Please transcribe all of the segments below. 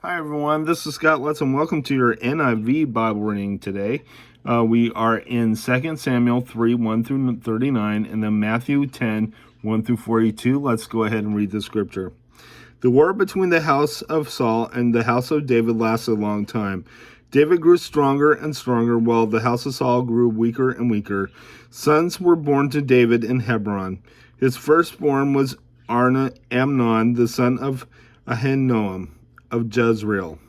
Hi everyone, this is Scott Lutz and welcome to your NIV Bible reading today. We are in 2 Samuel 3, 1 through 39, and then Matthew 10, 1 through 42. Let's go ahead and read the scripture. The war between the house of Saul and the house of David lasted a long time. David grew stronger and stronger, while the house of Saul grew weaker and weaker. Sons were born to David in Hebron. His firstborn was Amnon, the son of Ahinoam of Jezreel.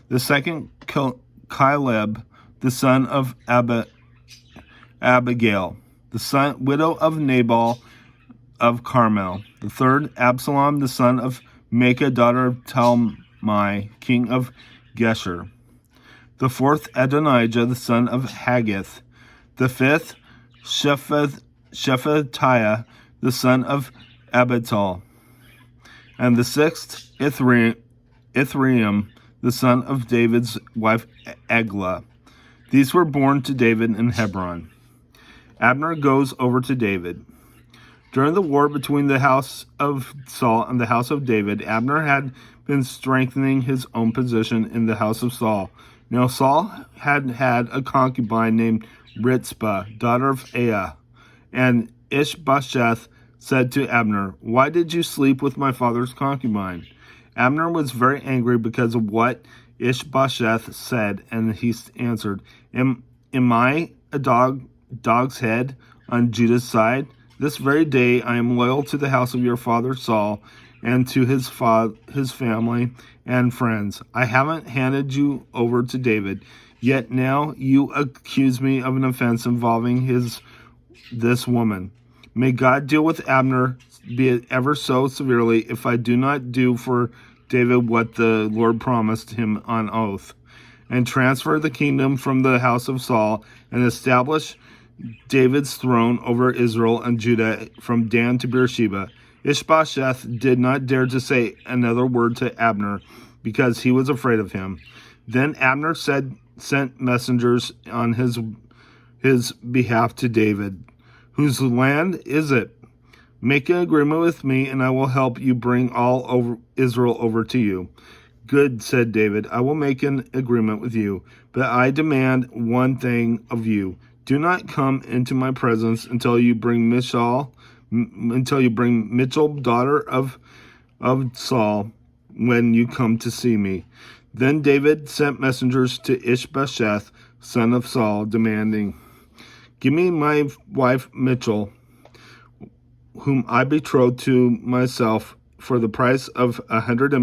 The second, Caleb, the son of Abigail, the widow of Nabal of Carmel. The third, Absalom, the son of Maacah, daughter of Talmai, king of Geshur. The fourth, Adonijah, the son of Haggith. The fifth, Shephatiah, the son of Abital. And the sixth, Ithream, the son of David's wife Eglah. These were born to David in Hebron. Abner goes over to David. During the war between the house of Saul and the house of David, Abner had been strengthening his own position in the house of Saul. Now Saul had a concubine named Ritzpah, daughter of Aiah, and Ishbosheth said to Abner, "Why did you sleep with my father's concubine?" Abner was very angry because of what Ishbosheth said, and he answered, Am I a dog's head on Judah's side? This very day I am loyal to the house of your father Saul and to his family and friends. I haven't handed you over to David, yet now you accuse me of an offense involving this woman. May God deal with Abner, be it ever so severely, if I do not do for David what the Lord promised him on oath, and transfer the kingdom from the house of Saul, and establish David's throne over Israel and Judah from Dan to Beersheba. Ishbosheth did not dare to say another word to Abner, because he was afraid of him. Then Abner sent messengers on his behalf to David. Whose land is it? Make an agreement with me, and I will help you bring all Israel over to you. Good, said David. I will make an agreement with you, but I demand one thing of you. Do not come into my presence until you bring Michal, daughter of Saul, when you come to see me. Then David sent messengers to Ishbosheth, son of Saul, demanding, "Give me my wife Michal, whom I betrothed to myself for the price of 100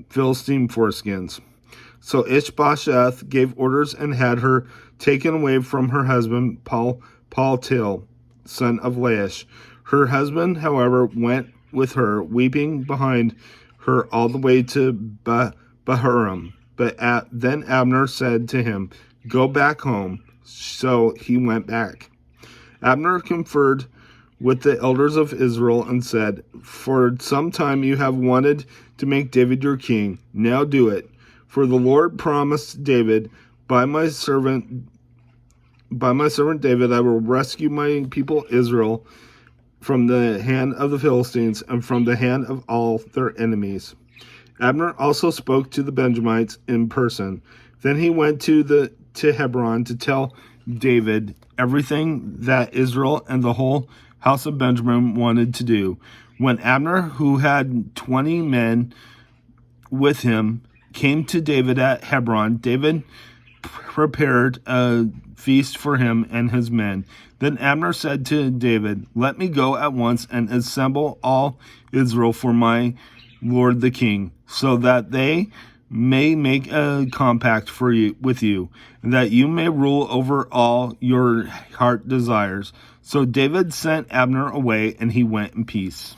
Philistine foreskins." So Ishbosheth gave orders and had her taken away from her husband Paltiel, son of Laish. Her husband, however, went with her, weeping behind her all the way to Bahurim. But then Abner said to him, "Go back home." So he went back. Abner conferred with the elders of Israel and said, "For some time you have wanted to make David your king. Now do it. For the Lord promised David, by my servant David, I will rescue my people Israel from the hand of the Philistines and from the hand of all their enemies." Abner also spoke to the Benjamites in person. Then he went to Hebron to tell David everything that Israel and the whole house of Benjamin wanted to do. When Abner, who had 20 men with him, came to David at Hebron, David prepared a feast for him and his men. Then Abner said to David, "Let me go at once and assemble all Israel for my lord the king, so that they may make a compact with you, and that you may rule over all your heart desires." So David sent Abner away, and he went in peace.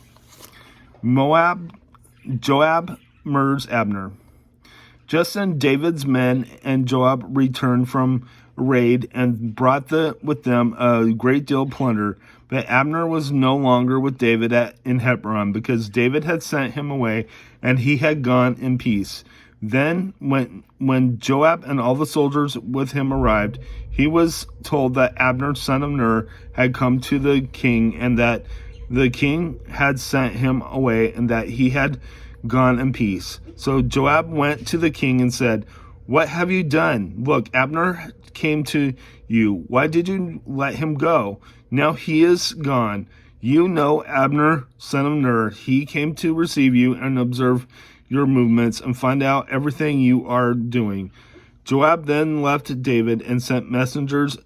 Joab murders Abner. Just then David's men and Joab returned from a raid and brought with them a great deal of plunder. But Abner was no longer with David in Hebron, because David had sent him away, and he had gone in peace. Then, when Joab and all the soldiers with him arrived, he was told that Abner, son of Ner, had come to the king, and that the king had sent him away, and that he had gone in peace. So Joab went to the king and said, "What have you done? Look, Abner came to you. Why did you let him go? Now he is gone. You know Abner, son of Ner. He came to receive you and observe your movements and find out everything you are doing." Joab then left David and sent messengers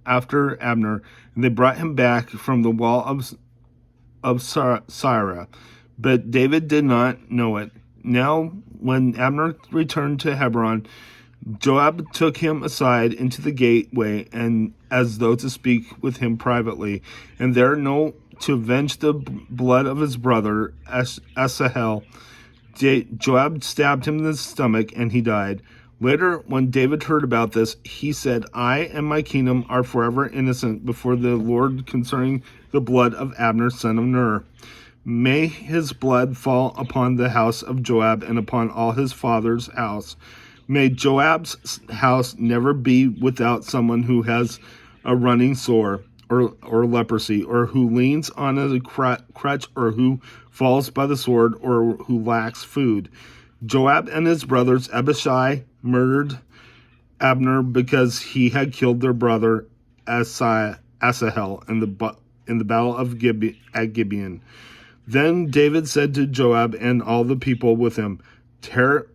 after Abner, and they brought him back from the wall of Sirah. But David did not know it. Now, when Abner returned to Hebron, Joab took him aside into the gateway, and as though to speak with him privately, and there to avenge the blood of his brother Asahel. Joab stabbed him in the stomach, and he died. Later, when David heard about this, he said, "I and my kingdom are forever innocent before the Lord concerning the blood of Abner, son of Ner. May his blood fall upon the house of Joab and upon all his father's house. May Joab's house never be without someone who has a running sore or leprosy, or who leans on a crutch, or who falls by the sword, or who lacks food." Joab and his brothers Abishai murdered Abner because he had killed their brother Asahel in the battle of Gibeon. Then David said to Joab and all the people with him, Tear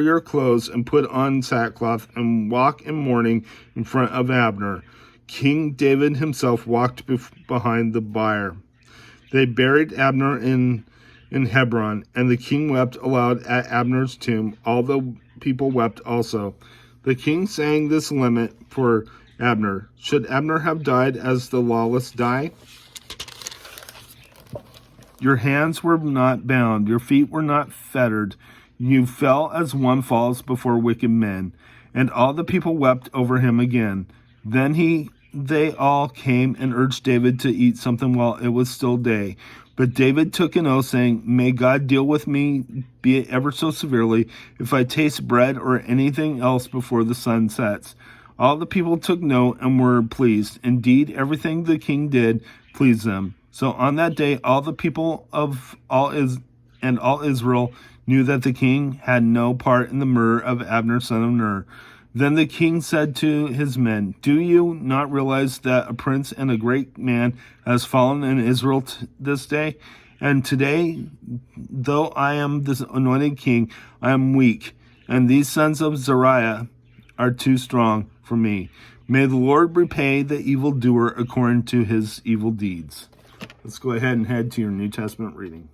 your clothes and put on sackcloth and walk in mourning in front of Abner." King David himself walked behind the bier. They buried Abner in Hebron, and the king wept aloud at Abner's tomb. All the people wept also. The king sang this lament for Abner. "Should Abner have died as the lawless die? Your hands were not bound, your feet were not fettered. You fell as one falls before wicked men." And all the people wept over him again. Then they all came and urged David to eat something while it was still day. But David took an oath, saying, "May God deal with me, be it ever so severely, if I taste bread or anything else before the sun sets." All the people took note and were pleased. Indeed, everything the king did pleased them. So on that day, all the people of all Israel knew that the king had no part in the murder of Abner, son of Ner. Then the king said to his men, "Do you not realize that a prince and a great man has fallen in Israel this day? And today, though I am this anointed king, I am weak, and these sons of Zeruiah are too strong for me. May the Lord repay the evildoer according to his evil deeds." Let's go ahead and head to your New Testament reading.